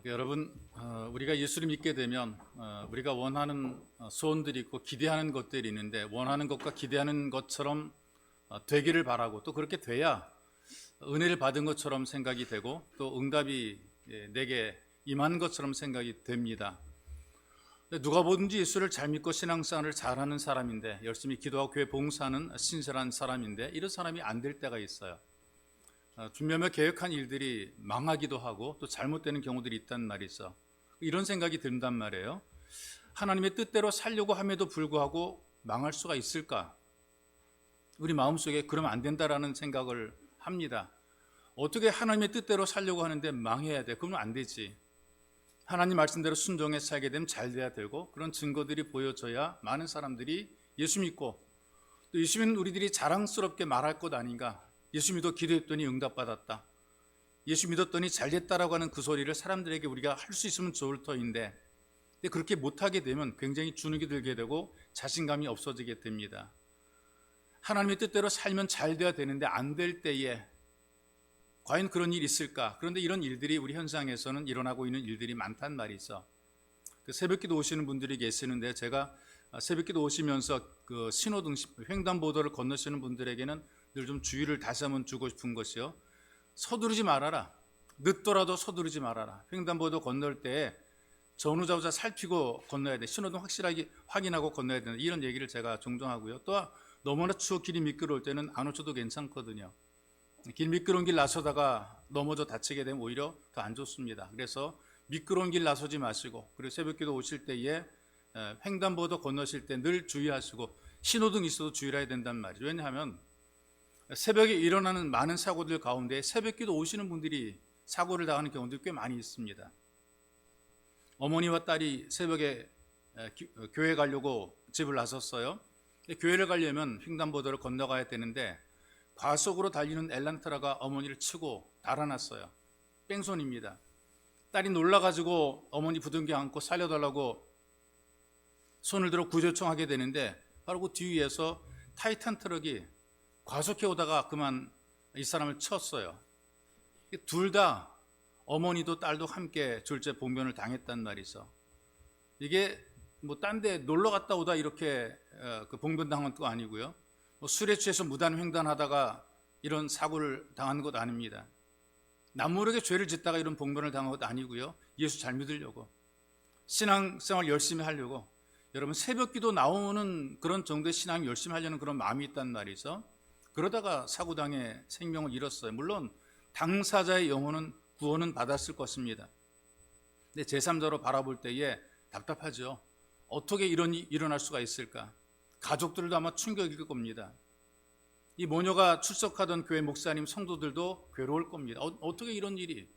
여러분, 우리가 예수를 믿게 되면 우리가 원하는 소원들이 있고 기대하는 것들이 있는데, 원하는 것과 기대하는 것처럼 되기를 바라고, 또 그렇게 돼야 은혜를 받은 것처럼 생각이 되고, 또 응답이 내게 임한 것처럼 생각이 됩니다. 누가 보든지 예수를 잘 믿고 신앙생활을 잘하는 사람인데, 열심히 기도하고 교회 봉사하는 신실한 사람인데, 이런 사람이 안 될 때가 있어요. 몇몇 계획한 일들이 망하기도 하고 또 잘못되는 경우들이 있다는 말이 있어. 이런 생각이 든단 말이에요. 하나님의 뜻대로 살려고 함에도 불구하고 망할 수가 있을까? 우리 마음속에 그러면 안 된다라는 생각을 합니다. 어떻게 하나님의 뜻대로 살려고 하는데 망해야 돼? 그러면 안 되지. 하나님 말씀대로 순종해서 살게 되면 잘 돼야 되고, 그런 증거들이 보여져야 많은 사람들이 예수 믿고, 또 예수 믿는 우리들이 자랑스럽게 말할 것 아닌가. 예수 믿어 기도했더니 응답받았다. 예수 믿었더니 잘됐다라고 하는 그 소리를 사람들에게 우리가 할 수 있으면 좋을 터인데, 근데 그렇게 못하게 되면 굉장히 주눅이 들게 되고 자신감이 없어지게 됩니다. 하나님의 뜻대로 살면 잘 돼야 되는데 안 될 때에 과연 그런 일이 있을까? 그런데 이런 일들이 우리 현상에서는 일어나고 있는 일들이 많단 말이 있어. 새벽기도 오시는 분들이 계시는데, 제가 새벽기도 오시면서 그 신호등 횡단보도를 건너시는 분들에게는 늘 좀 주의를 다시 한번 주고 싶은 것이요, 서두르지 말아라. 늦더라도 서두르지 말아라. 횡단보도 건널 때 전후좌우자 살피고 건너야 돼. 신호등 확실하게 확인하고 건너야 된다. 이런 얘기를 제가 종종 하고요. 또 너무나 추워 길이 미끄러울 때는 안 오셔도 괜찮거든요. 길 미끄러운 길 나서다가 넘어져 다치게 되면 오히려 더 안 좋습니다. 그래서 미끄러운 길 나서지 마시고, 그리고 새벽기도 오실 때에 횡단보도 건너실 때 늘 주의하시고, 신호등 있어도 주의를 해야 된단 말이죠. 왜냐하면 새벽에 일어나는 많은 사고들 가운데 새벽기도 오시는 분들이 사고를 당하는 경우도 꽤 많이 있습니다. 어머니와 딸이 새벽에 교회 가려고 집을 나섰어요. 교회를 가려면 횡단보도를 건너가야 되는데, 과속으로 달리는 엘란트라가 어머니를 치고 달아났어요. 뺑소니입니다. 딸이 놀라가지고 어머니 부둥켜 안고 살려달라고 손을 들어 구조 요청하게 되는데, 바로 그 뒤에서 타이탄 트럭이 과속해 오다가 그만 이 사람을 쳤어요. 둘 다 어머니도 딸도 함께 졸제 봉변을 당했단 말이죠. 이게 뭐 딴 데 놀러 갔다 오다 이렇게 그 봉변 당한 것도 아니고요, 뭐 술에 취해서 무단 횡단하다가 이런 사고를 당한 것 아닙니다. 남모르게 죄를 짓다가 이런 봉변을 당한 것도 아니고요, 예수 잘 믿으려고, 신앙생활 열심히 하려고, 여러분 새벽기도 나오는 그런 정도의 신앙 열심히 하려는 그런 마음이 있단 말이죠. 그러다가 사고당해 생명을 잃었어요. 물론 당사자의 영혼은 구원은 받았을 것입니다. 근데 제3자로 바라볼 때에 답답하죠. 어떻게 이런 일이 일어날 수가 있을까? 가족들도 아마 충격일 겁니다. 이 모녀가 출석하던 교회 목사님 성도들도 괴로울 겁니다. 어떻게 이런 일이,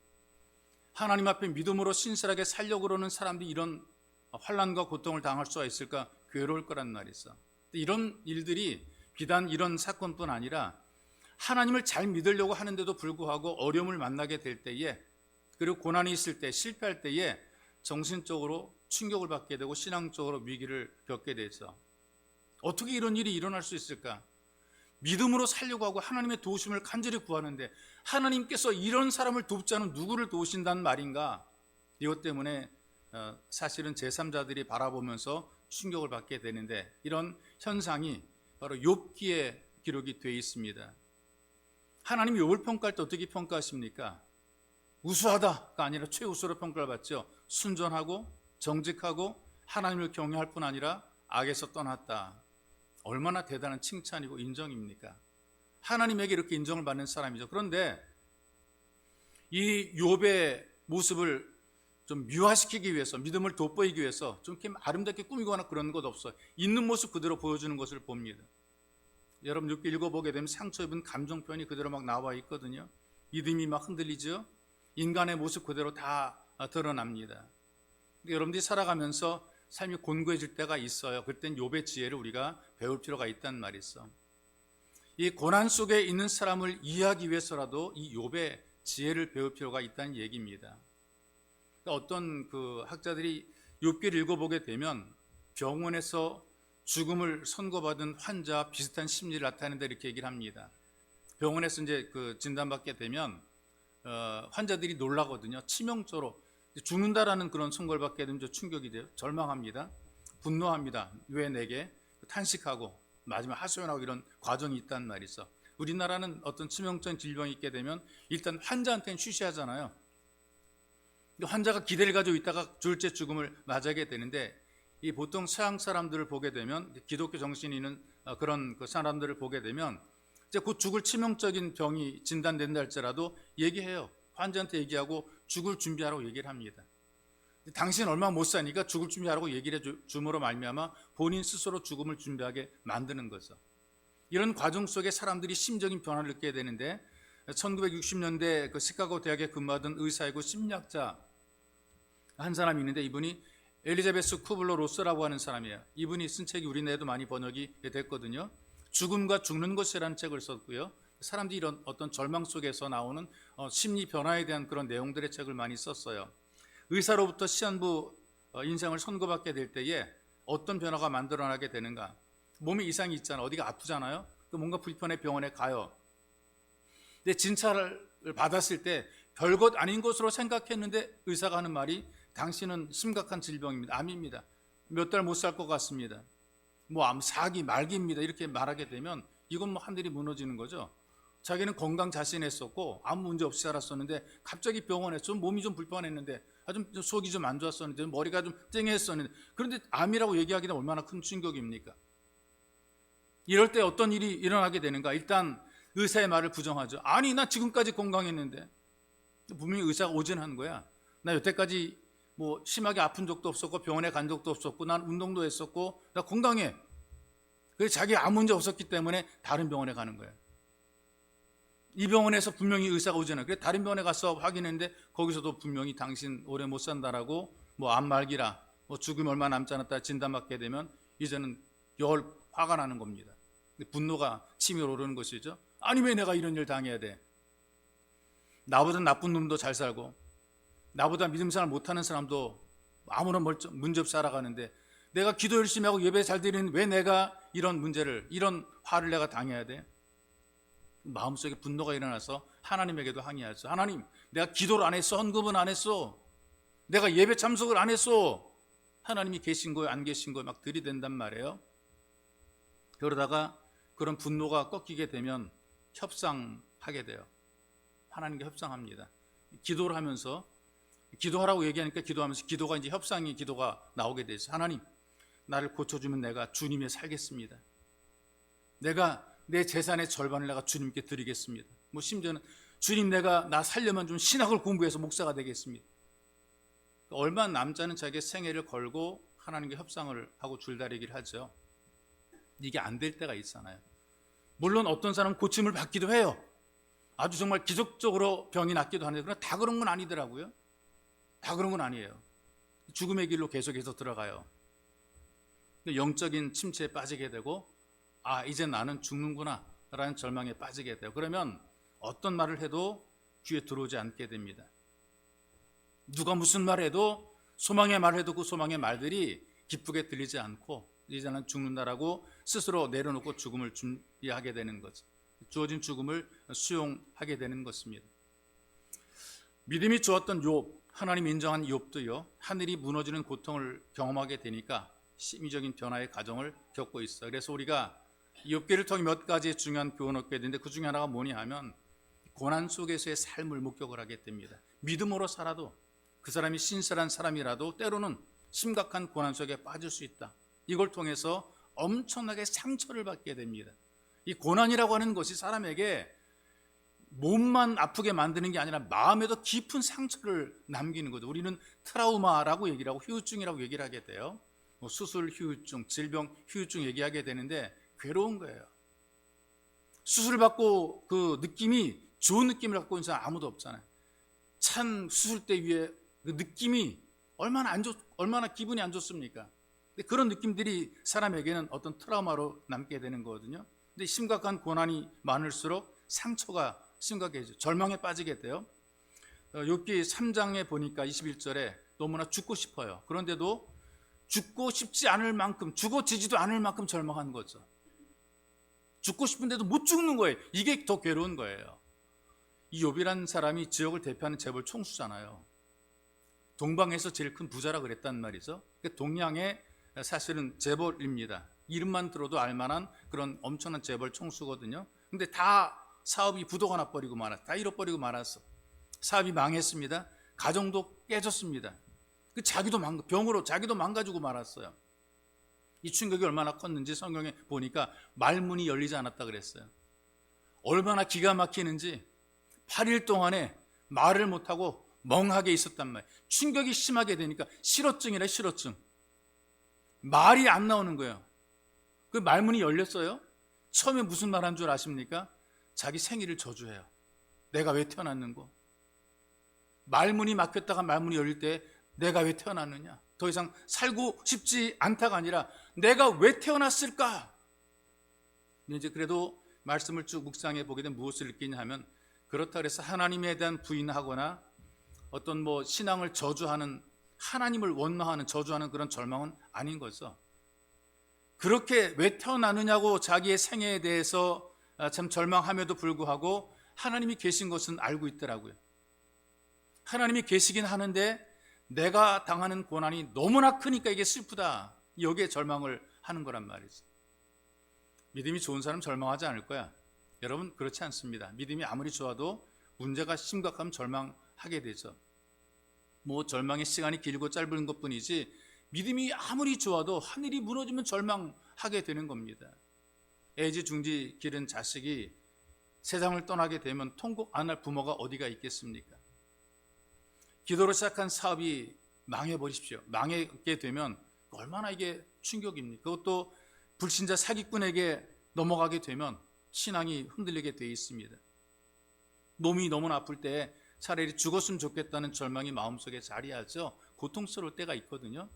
하나님 앞에 믿음으로 신실하게 살려고 그러는 사람들이 이런 환난과 고통을 당할 수가 있을까? 괴로울 거란 말이죠. 이런 일들이 비단 이런 사건뿐 아니라 하나님을 잘 믿으려고 하는데도 불구하고 어려움을 만나게 될 때에, 그리고 고난이 있을 때, 실패할 때에 정신적으로 충격을 받게 되고 신앙적으로 위기를 겪게 되죠. 어떻게 이런 일이 일어날 수 있을까? 믿음으로 살려고 하고 하나님의 도우심을 간절히 구하는데, 하나님께서 이런 사람을 돕지 않은 누구를 도우신다는 말인가? 이것 때문에 사실은 제3자들이 바라보면서 충격을 받게 되는데, 이런 현상이 바로 욥기에 기록이 되어 있습니다. 하나님이 욥을 평가할 때 어떻게 평가하십니까? 우수하다가 아니라 최우수로 평가를 받죠. 순전하고 정직하고 하나님을 경외할 뿐 아니라 악에서 떠났다. 얼마나 대단한 칭찬이고 인정입니까? 하나님에게 이렇게 인정을 받는 사람이죠. 그런데 이 욥의 모습을 좀 미화시키기 위해서, 믿음을 돋보이기 위해서 좀 이렇게 아름답게 꾸미거나 그런 것 없어요. 있는 모습 그대로 보여주는 것을 봅니다. 여러분 욥기 읽어보게 되면 상처 입은 감정 표현이 그대로 막 나와 있거든요. 믿음이 막 흔들리죠. 인간의 모습 그대로 다 드러납니다. 여러분들이 살아가면서 삶이 곤고해질 때가 있어요. 그땐 욥의 지혜를 우리가 배울 필요가 있다는 말이 있어. 이 고난 속에 있는 사람을 이해하기 위해서라도 이 욥의 지혜를 배울 필요가 있다는 얘기입니다. 어떤 그 학자들이 욥기를 읽어보게 되면 병원에서 죽음을 선고받은 환자와 비슷한 심리를 나타낸다 이렇게 얘기를 합니다. 병원에서 이제 그 진단받게 되면 환자들이 놀라거든요. 치명적으로 죽는다라는 그런 선고를 받게 되면 충격이 돼요. 절망합니다. 분노합니다. 왜 내게? 탄식하고 마지막 하소연하고 이런 과정이 있단 말이죠. 우리나라는 어떤 치명적인 질병이 있게 되면 일단 환자한테는 쉬쉬하잖아요. 환자가 기대를 가지고 있다가 둘째 죽음을 맞이하게 되는데, 이 보통 서양 사람들을 보게 되면, 기독교 정신이 있는 그런 그 사람들을 보게 되면 이제 곧 죽을 치명적인 병이 진단된다 할지라도 얘기해요. 환자한테 얘기하고 죽을 준비하라고 얘기를 합니다. 당신 얼마 못 사니까 죽을 준비하라고 얘기를 줌으로 말미암아 본인 스스로 죽음을 준비하게 만드는 거죠. 이런 과정 속에 사람들이 심적인 변화를 느끼게 되는데, 1960년대 그 시카고 대학에 근무하던 의사이고 심리학자 한 사람이 있는데, 이분이 엘리자베스 쿠블러 로스라고 하는 사람이에요. 이분이 쓴 책이 우리나라에도 많이 번역이 됐거든요. 죽음과 죽는 것이라는 책을 썼고요. 사람들이 이런 어떤 절망 속에서 나오는 심리 변화에 대한 그런 내용들의 책을 많이 썼어요. 의사로부터 시한부 인생을 선고받게 될 때에 어떤 변화가 만들어나게 되는가? 몸에 이상이 있잖아. 어디가 아프잖아요. 뭔가 불편해 병원에 가요. 근데 진찰을 받았을 때 별것 아닌 것으로 생각했는데 의사가 하는 말이, 당신은 심각한 질병입니다. 암입니다. 몇 달 못 살 것 같습니다. 암, 사기, 말기입니다. 이렇게 말하게 되면 이건 하늘이 무너지는 거죠. 자기는 건강 자신했었고 아무 문제 없이 살았었는데 갑자기 병원에 몸이 좀 불편했는데, 좀 속이 좀 안 좋았었는데, 머리가 좀 땡했었는데, 그런데 암이라고 얘기하기는 얼마나 큰 충격입니까? 이럴 때 어떤 일이 일어나게 되는가? 일단 의사의 말을 부정하죠. 아니, 나 지금까지 건강했는데. 분명히 의사가 오진한 거야. 나 여태까지 심하게 아픈 적도 없었고 병원에 간 적도 없었고 난 운동도 했었고 나 건강해. 그래서 자기 아무 문제 없었기 때문에 다른 병원에 가는 거예요. 이 병원에서 분명히 의사가 오잖아요. 그래서 다른 병원에 가서 확인했는데 거기서도 분명히 당신 오래 못 산다라고, 암 말기라, 죽음 얼마 남지 않았다 진단받게 되면 이제는 화가 나는 겁니다. 분노가 치밀어 오르는 것이죠. 아니, 왜 내가 이런 일 당해야 돼? 나보다 나쁜 놈도 잘 살고 나보다 믿음 생활 못하는 사람도 아무런 문제 없이 살아가는데, 내가 기도 열심히 하고 예배 잘 드리는 왜 내가 이런 문제를, 이런 화를 내가 당해야 돼? 마음속에 분노가 일어나서 하나님에게도 항의하죠. 하나님, 내가 기도를 안 했어. 헌금은 안 했어. 내가 예배 참석을 안 했어. 하나님이 계신 거예요, 안 계신 거예요? 막 들이댄단 말이에요. 그러다가 그런 분노가 꺾이게 되면 협상하게 돼요. 하나님께 협상합니다. 기도를 하면서, 기도하라고 얘기하니까 기도하면서 기도가 이제 협상의 기도가 나오게 되죠. 하나님, 나를 고쳐주면 내가 주님에 살겠습니다. 내가 내 재산의 절반을 내가 주님께 드리겠습니다. 심지어는 주님, 나 살려면 좀 신학을 공부해서 목사가 되겠습니다. 얼마 남지 않은 자기의 생애를 걸고 하나님께 협상을 하고 줄다리기를 하죠. 이게 안 될 때가 있잖아요. 물론 어떤 사람은 고침을 받기도 해요. 아주 정말 기적적으로 병이 낫기도 하는데, 그러나 다 그런 건 아니더라고요. 다 그런 건 아니에요. 죽음의 길로 계속해서 들어가요. 영적인 침체에 빠지게 되고, 이제 나는 죽는구나 라는 절망에 빠지게 돼요. 그러면 어떤 말을 해도 귀에 들어오지 않게 됩니다. 누가 무슨 말을 해도, 소망의 말을 해도 그 소망의 말들이 기쁘게 들리지 않고, 이제 나는 죽는다라고 스스로 내려놓고 죽음을 준비하게 되는 거죠. 주어진 죽음을 수용하게 되는 것입니다. 믿음이 좋았던 욥, 하나님 인정한 욥도요, 하늘이 무너지는 고통을 경험하게 되니까 심리적인 변화의 과정을 겪고 있어요. 그래서 우리가 욥기를 통해 몇 가지의 중요한 교훈을 얻게 되는데, 그 중에 하나가 뭐냐 하면 고난 속에서의 삶을 목격을 하게 됩니다. 믿음으로 살아도, 그 사람이 신실한 사람이라도 때로는 심각한 고난 속에 빠질 수 있다. 이걸 통해서 엄청나게 상처를 받게 됩니다. 이 고난이라고 하는 것이 사람에게 몸만 아프게 만드는 게 아니라 마음에도 깊은 상처를 남기는 거죠. 우리는 트라우마라고 얘기를 하고 후유증이라고 얘기를 하게 돼요. 수술 후유증, 질병 후유증 얘기하게 되는데 괴로운 거예요. 수술을 받고 그 느낌이 좋은 느낌을 갖고 있는 사람 아무도 없잖아요. 찬 수술대 위에 그 느낌이 얼마나 기분이 안 좋습니까? 근데 그런 느낌들이 사람에게는 어떤 트라우마로 남게 되는 거거든요. 근데 심각한 고난이 많을수록 상처가 심각해져 절망에 빠지게 돼요. 욥기 3장에 보니까 21절에 너무나 죽고 싶어요. 그런데도 죽고 싶지 않을 만큼, 죽어지지도 않을 만큼 절망한 거죠. 죽고 싶은데도 못 죽는 거예요. 이게 더 괴로운 거예요. 이 욥이라는 사람이 지역을 대표하는 재벌 총수잖아요. 동방에서 제일 큰 부자라 그랬단 말이죠. 동양의 사실은 재벌입니다. 이름만 들어도 알만한 그런 엄청난 재벌 총수거든요. 근데 다 사업이 부도가 나버리고 말았어. 다 잃어버리고 말았어. 사업이 망했습니다. 가정도 깨졌습니다. 자기도 병으로 자기도 망가지고 말았어요. 이 충격이 얼마나 컸는지 성경에 보니까 말문이 열리지 않았다 그랬어요. 얼마나 기가 막히는지 8일 동안에 말을 못하고 멍하게 있었단 말이에요. 충격이 심하게 되니까 실어증이래, 실어증. 말이 안 나오는 거예요. 그 말문이 열렸어요. 처음에 무슨 말 한 줄 아십니까? 자기 생일을 저주해요. 내가 왜 태어났는고. 말문이 막혔다가 말문이 열릴 때 내가 왜 태어났느냐. 더 이상 살고 싶지 않다가 아니라 내가 왜 태어났을까. 이제 그래도 말씀을 쭉 묵상해 보게 되면 무엇을 느끼냐 하면, 그렇다 그래서 하나님에 대한 부인하거나 어떤 신앙을 저주하는, 하나님을 원망하는, 저주하는 그런 절망은 아닌 거죠. 그렇게 왜 태어나느냐고 자기의 생애에 대해서 참 절망함에도 불구하고 하나님이 계신 것은 알고 있더라고요. 하나님이 계시긴 하는데 내가 당하는 고난이 너무나 크니까 이게 슬프다. 여기에 절망을 하는 거란 말이죠. 믿음이 좋은 사람 절망하지 않을 거야. 여러분, 그렇지 않습니다. 믿음이 아무리 좋아도 문제가 심각하면 절망하게 되죠. 절망의 시간이 길고 짧은 것뿐이지 믿음이 아무리 좋아도 하늘이 무너지면 절망하게 되는 겁니다. 애지중지 기른 자식이 세상을 떠나게 되면 통곡 안 할 부모가 어디가 있겠습니까? 기도로 시작한 사업이 망해버리십시오. 망하게 되면 얼마나 이게 충격입니까? 그것도 불신자 사기꾼에게 넘어가게 되면 신앙이 흔들리게 되어 있습니다. 몸이 너무나 아플 때 차라리 죽었으면 좋겠다는 절망이 마음속에 자리하죠. 고통스러울 때가 있거든요.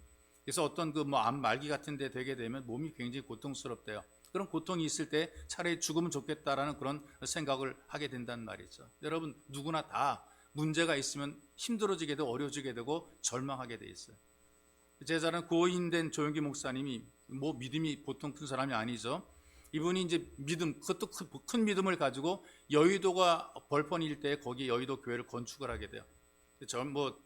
그래서 어떤 암 말기 같은 데 되게 되면 몸이 굉장히 고통스럽대요. 그런 고통이 있을 때 차라리 죽으면 좋겠다라는 그런 생각을 하게 된단 말이죠. 여러분, 누구나 다 문제가 있으면 힘들어지게 되고 어려워지게 되고 절망하게 돼 있어요. 제 잘 아는 고인된 조영기 목사님이 믿음이 보통 큰 사람이 아니죠. 이분이 이제 그것도 큰 믿음을 가지고 여의도가 벌판일 때 거기 여의도 교회를 건축을 하게 돼요.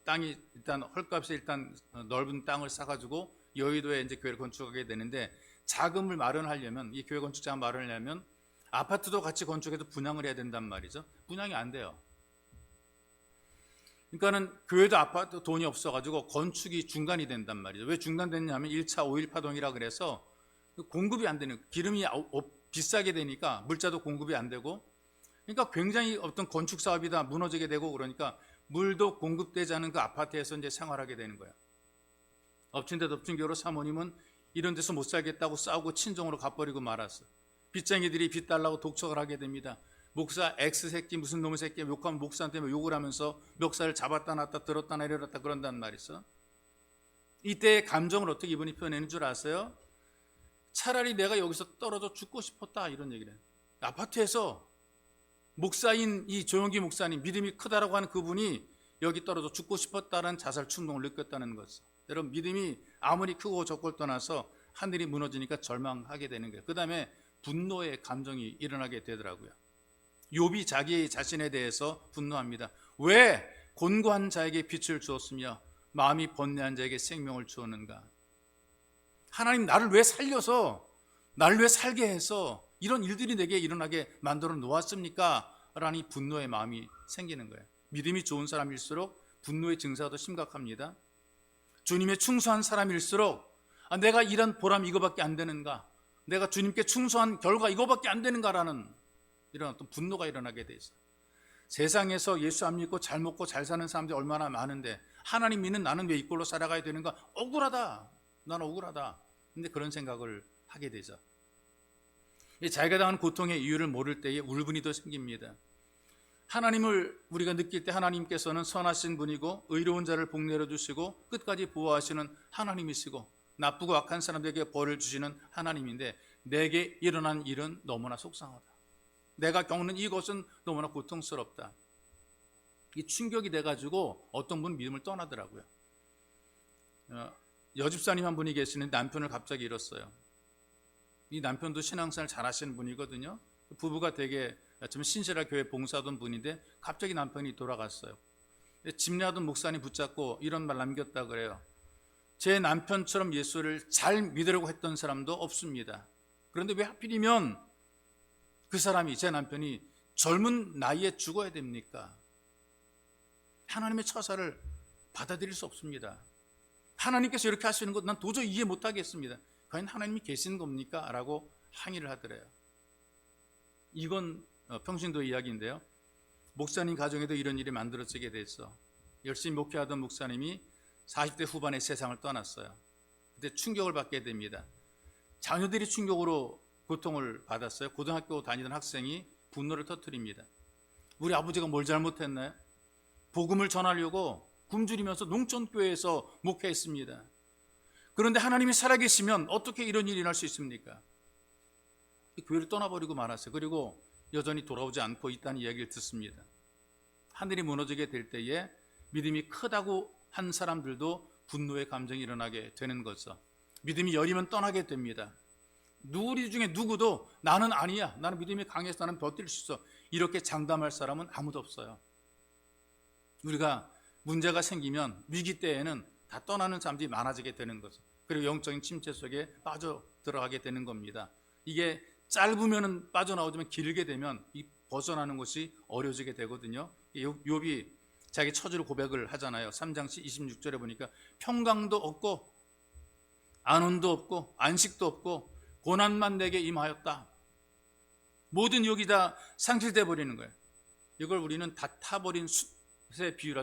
땅이 일단 헐값에 일단 넓은 땅을 사가지고 여의도에 이제 교회를 건축하게 되는데, 자금을 마련하려면, 이 교회 건축자가 마련하려면 아파트도 같이 건축해서 분양을 해야 된단 말이죠. 분양이 안 돼요. 그러니까는 교회도 아파트 돈이 없어가지고 건축이 중단이 된단 말이죠. 왜 중단됐냐면 1차 5.1 파동이라 그래서 공급이 안 되는, 기름이 비싸게 되니까 물자도 공급이 안 되고, 그러니까 굉장히 어떤 건축 사업이 다 무너지게 되고, 그러니까 물도 공급되지 않은 그 아파트에서 이제 생활하게 되는 거예요. 엎친 데 덮친 격으로 사모님은 이런 데서 못 살겠다고 싸우고 친정으로 가버리고 말았어. 빚쟁이들이 빚 달라고 독촉을 하게 됩니다. 목사 X새끼 무슨 놈의 새끼 욕하면 목사한테 욕을 하면서 멱살을 잡았다 놨다 들었다 내려놨다 그런단 말이죠. 이때의 감정을 어떻게 이분이 표현하는 줄 아세요? 차라리 내가 여기서 떨어져 죽고 싶었다, 이런 얘기를 해요. 아파트에서 목사인 이 조영기 목사님, 믿음이 크다라고 하는 그분이 여기 떨어져 죽고 싶었다는 자살 충동을 느꼈다는 거죠. 여러분, 믿음이 아무리 크고 적고를 떠나서 하늘이 무너지니까 절망하게 되는 거예요. 그 다음에 분노의 감정이 일어나게 되더라고요. 욥이 자기 자신에 대해서 분노합니다. 왜 곤고한 자에게 빛을 주었으며 마음이 번뇌한 자에게 생명을 주었는가? 하나님, 나를 왜 살려서, 나를 왜 살게 해서 이런 일들이 내게 일어나게 만들어 놓았습니까? 라는 이 분노의 마음이 생기는 거예요. 믿음이 좋은 사람일수록 분노의 증세가 더 심각합니다. 주님의 충성한 사람일수록 내가 일한 보람 이거밖에 안 되는가? 내가 주님께 충성한 결과 이거밖에 안 되는가라는 이런 어떤 분노가 일어나게 돼 있어요. 세상에서 예수 안 믿고 잘 먹고 잘 사는 사람들이 얼마나 많은데 하나님 믿는 나는 왜 이 꼴로 살아가야 되는가? 억울하다. 나는 억울하다. 근데 그런 생각을 하게 되죠. 자기가 당하는 고통의 이유를 모를 때에 울분이 더 생깁니다. 하나님을 우리가 느낄 때 하나님께서는 선하신 분이고 의로운 자를 복내려 주시고 끝까지 보호하시는 하나님이시고 나쁘고 악한 사람들에게 벌을 주시는 하나님인데, 내게 일어난 일은 너무나 속상하다. 내가 겪는 이것은 너무나 고통스럽다. 이 충격이 돼가지고 어떤 분은 믿음을 떠나더라고요. 여집사님 한 분이 계시는데 남편을 갑자기 잃었어요. 이 남편도 신앙생활 잘하시는 분이거든요. 부부가 되게 좀 신실하게 교회 봉사하던 분인데 갑자기 남편이 돌아갔어요. 집례하던 목사님 붙잡고 이런 말 남겼다 그래요. 제 남편처럼 예수를 잘 믿으려고 했던 사람도 없습니다. 그런데 왜 하필이면 그 사람이, 제 남편이 젊은 나이에 죽어야 됩니까? 하나님의 처사를 받아들일 수 없습니다. 하나님께서 이렇게 하시는 것 난 도저히 이해 못하겠습니다. 과연 하나님이 계시는 겁니까? 라고 항의를 하더래요. 이건 평신도 이야기인데요. 목사님 가정에도 이런 일이 만들어지게 됐어. 열심히 목회하던 목사님이 40대 후반에 세상을 떠났어요. 그때 충격을 받게 됩니다. 자녀들이 충격으로 고통을 받았어요. 고등학교 다니던 학생이 분노를 터뜨립니다. 우리 아버지가 뭘 잘못했나요? 복음을 전하려고 굶주리면서 농촌교회에서 목회했습니다. 그런데 하나님이 살아계시면 어떻게 이런 일이 일어날 수 있습니까? 교회를 떠나버리고 말았어요. 그리고 여전히 돌아오지 않고 있다는 이야기를 듣습니다. 하늘이 무너지게 될 때에 믿음이 크다고 한 사람들도 분노의 감정이 일어나게 되는 거죠. 믿음이 여리면 떠나게 됩니다. 우리 중에 누구도 나는 아니야, 나는 믿음이 강해서 나는 버틸 수 있어, 이렇게 장담할 사람은 아무도 없어요. 우리가 문제가 생기면 위기 때에는 다 떠나는 사람들이 많아지게 되는 거죠. 그리고 영적인 침체 속에 빠져 들어가게 되는 겁니다. 이게 짧으면 빠져나오지만 길게 되면 이 벗어나는 것이 어려워지게 되거든요. 욥이 자기 처지를 고백을 하잖아요. 3장 26절에 보니까 평강도 없고 안온도 없고 안식도 없고 고난만 내게 임하였다. 모든 욕이 다 상실돼 버리는 거예요. 이걸 우리는 다 타버린 숯의 비유라.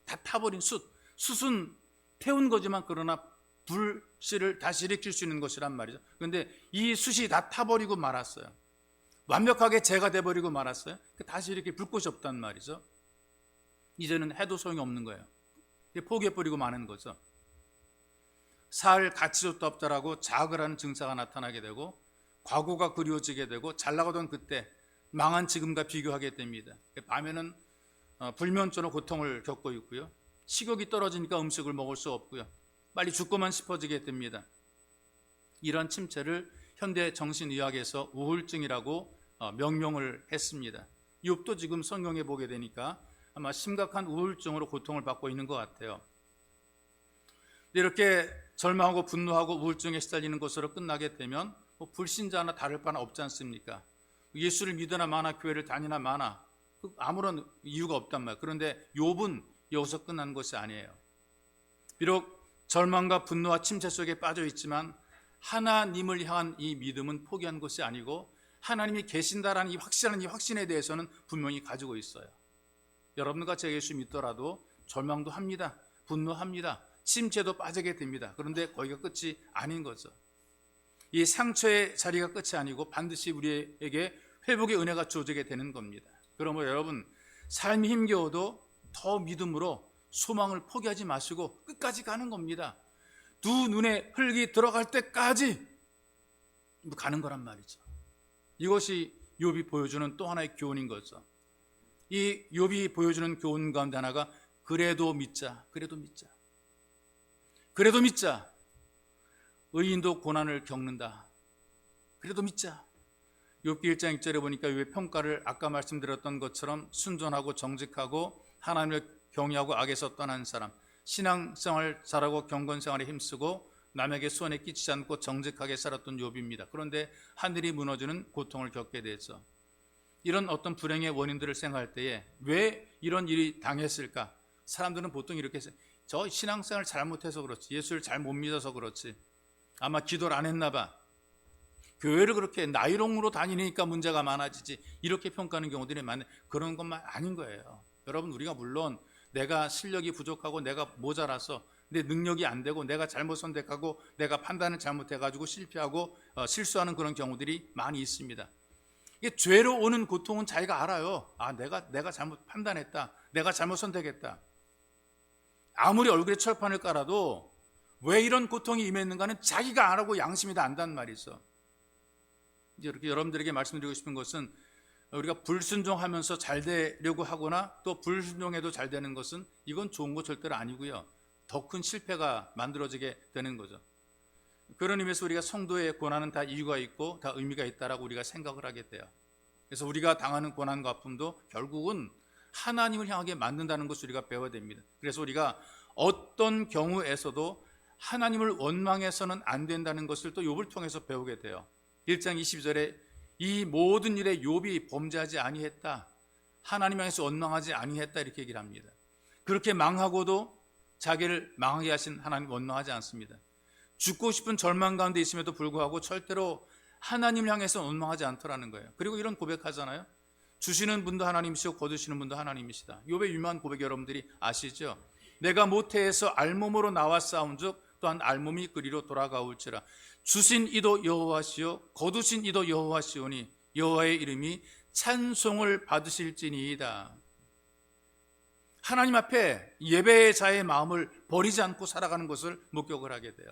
다 타버린 숯. 숯은 태운 거지만 그러나 불씨를 다시 일으킬 수 있는 것이란 말이죠. 그런데 이 숯이 다 타버리고 말았어요. 완벽하게 재가 돼버리고 말았어요. 다시 이렇게 불꽃이 없단 말이죠. 이제는 해도 소용이 없는 거예요. 포기해버리고 마는 거죠. 살 가치도 없다라고 자학을 하는 증사가 나타나게 되고, 과거가 그리워지게 되고, 잘 나가던 그때 망한 지금과 비교하게 됩니다. 밤에는 불면증으로 고통을 겪고 있고요. 식욕이 떨어지니까 음식을 먹을 수 없고요. 빨리 죽고만 싶어지게 됩니다. 이런 침체를 현대 정신의학에서 우울증이라고 명명을 했습니다. 욥도 지금 성경에 보게 되니까 아마 심각한 우울증으로 고통을 받고 있는 것 같아요. 이렇게 절망하고 분노하고 우울증에 시달리는 것으로 끝나게 되면 불신자나 다를 바는 없지 않습니까? 예수를 믿으나 마나 교회를 다니나 마나 아무런 이유가 없단 말이에요. 그런데 욥은 여기서 끝난 것이 아니에요. 비록 절망과 분노와 침체 속에 빠져 있지만 하나님을 향한 이 믿음은 포기한 것이 아니고 하나님이 계신다라는 이 확실한 이 확신에 대해서는 분명히 가지고 있어요. 여러분과 제가 예수 믿더라도 절망도 합니다. 분노합니다. 침체도 빠지게 됩니다. 그런데 거기가 끝이 아닌 거죠. 이 상처의 자리가 끝이 아니고 반드시 우리에게 회복의 은혜가 주어지게 되는 겁니다. 그러므로 여러분, 삶이 힘겨워도 더 믿음으로 소망을 포기하지 마시고 끝까지 가는 겁니다. 두 눈에 흙이 들어갈 때까지 가는 거란 말이죠. 이것이 욥이 보여주는 또 하나의 교훈인 거죠. 이 욥이 보여주는 교훈 가운데 하나가 그래도 믿자, 그래도 믿자, 그래도 믿자. 의인도 고난을 겪는다. 그래도 믿자. 욥기 1장 1절에 보니까 욥의 평가를 아까 말씀드렸던 것처럼 순전하고 정직하고 하나님을 경외하고 악에서 떠난 사람, 신앙생활 잘하고 경건생활에 힘쓰고 남에게 손에 끼치지 않고 정직하게 살았던 욥입니다. 그런데 하늘이 무너지는 고통을 겪게 되죠. 이런 어떤 불행의 원인들을 생각할 때에 왜 이런 일이 당했을까? 사람들은 보통 이렇게 해서 저 신앙생활 잘못해서 그렇지, 예수를 잘 못 믿어서 그렇지, 아마 기도를 안 했나 봐, 교회를 그렇게 나이롱으로 다니니까 문제가 많아지지, 이렇게 평가하는 경우들이 많아요. 그런 것만 아닌 거예요. 여러분, 우리가 물론 내가 실력이 부족하고 내가 모자라서 내 능력이 안 되고 내가 잘못 선택하고 내가 판단을 잘못해가지고 실패하고 실수하는 그런 경우들이 많이 있습니다. 이게 죄로 오는 고통은 자기가 알아요. 아, 내가 잘못 판단했다, 내가 잘못 선택했다. 아무리 얼굴에 철판을 깔아도 왜 이런 고통이 임했는가는 자기가 안 하고 양심이 다 안단 말이죠. 이제 이렇게 여러분들에게 말씀드리고 싶은 것은, 우리가 불순종하면서 잘 되려고 하거나 또 불순종해도 잘 되는 것은 이건 좋은 거 절대로 아니고요. 더 큰 실패가 만들어지게 되는 거죠. 그런 의미에서 우리가 성도의 고난은 다 이유가 있고 다 의미가 있다라고 우리가 생각을 하게 돼요. 그래서 우리가 당하는 고난과 아픔도 결국은 하나님을 향하게 만든다는 것을 우리가 배워야 됩니다. 그래서 우리가 어떤 경우에서도 하나님을 원망해서는 안 된다는 것을 또 욥을 통해서 배우게 돼요. 1장 22절에 이 모든 일에 욥이 범죄하지 아니했다, 하나님 향해서 원망하지 아니했다, 이렇게 얘기를 합니다. 그렇게 망하고도 자기를 망하게 하신 하나님 원망하지 않습니다. 죽고 싶은 절망 가운데 있음에도 불구하고 절대로 하나님을 향해서 원망하지 않더라는 거예요. 그리고 이런 고백하잖아요. 주시는 분도 하나님이시고 거두시는 분도 하나님이시다. 욥의 유명한 고백 여러분들이 아시죠? 내가 모태에서 알몸으로 나왔사온즉 또한 알몸이 그리로 돌아가올지라. 주신 이도 여호와시요 거두신 이도 여호와시오니 여호와의 이름이 찬송을 받으실지니이다. 하나님 앞에 예배의 자의 마음을 버리지 않고 살아가는 것을 목격을 하게 돼요.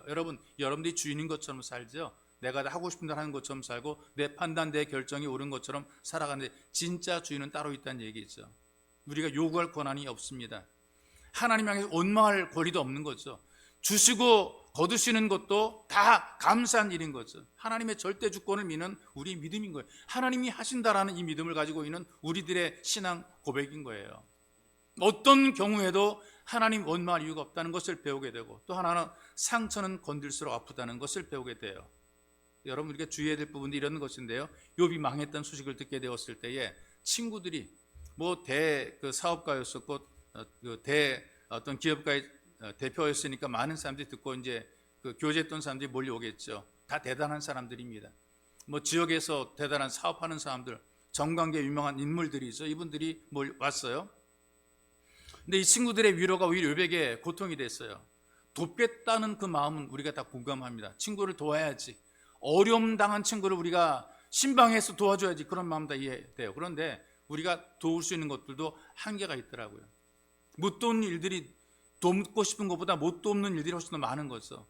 여러분들이 주인인 것처럼 살죠. 내가 다 하고 싶은 대로 하는 것처럼 살고 내 판단, 내 결정이 옳은 것처럼 살아가는데 진짜 주인은 따로 있다는 얘기죠. 우리가 요구할 권한이 없습니다. 하나님 향해서 원망할 권리도 없는 거죠. 주시고 거두시는 것도 다 감사한 일인 거죠. 하나님의 절대 주권을 믿는 우리 믿음인 거예요. 하나님이 하신다라는 이 믿음을 가지고 있는 우리들의 신앙 고백인 거예요. 어떤 경우에도 하나님 원망할 이유가 없다는 것을 배우게 되고, 또 하나는 상처는 건들수록 아프다는 것을 배우게 돼요. 여러분, 우리가 주의해야 될 부분도 이런 것인데요. 욥이 망했던 소식을 듣게 되었을 때에 친구들이 그 사업가였었고 어떤 기업가의 대표였으니까 많은 사람들이 듣고 이제 그 교제했던 사람들이 몰려오겠죠. 다 대단한 사람들입니다. 지역에서 대단한 사업하는 사람들, 정관계 유명한 인물들이죠. 이분들이 왔어요. 근데 이 친구들의 위로가 오히려 욥에게 고통이 됐어요. 돕겠다는 그 마음은 우리가 다 공감합니다. 친구를 도와야지, 어려움 당한 친구를 우리가 신방해서 도와줘야지, 그런 마음 다 이해돼요. 그런데 우리가 도울 수 있는 것들도 한계가 있더라고요. 못 돕는 일들이, 돕고 싶은 것보다 못 돕는 일들이 훨씬 더 많은 거죠.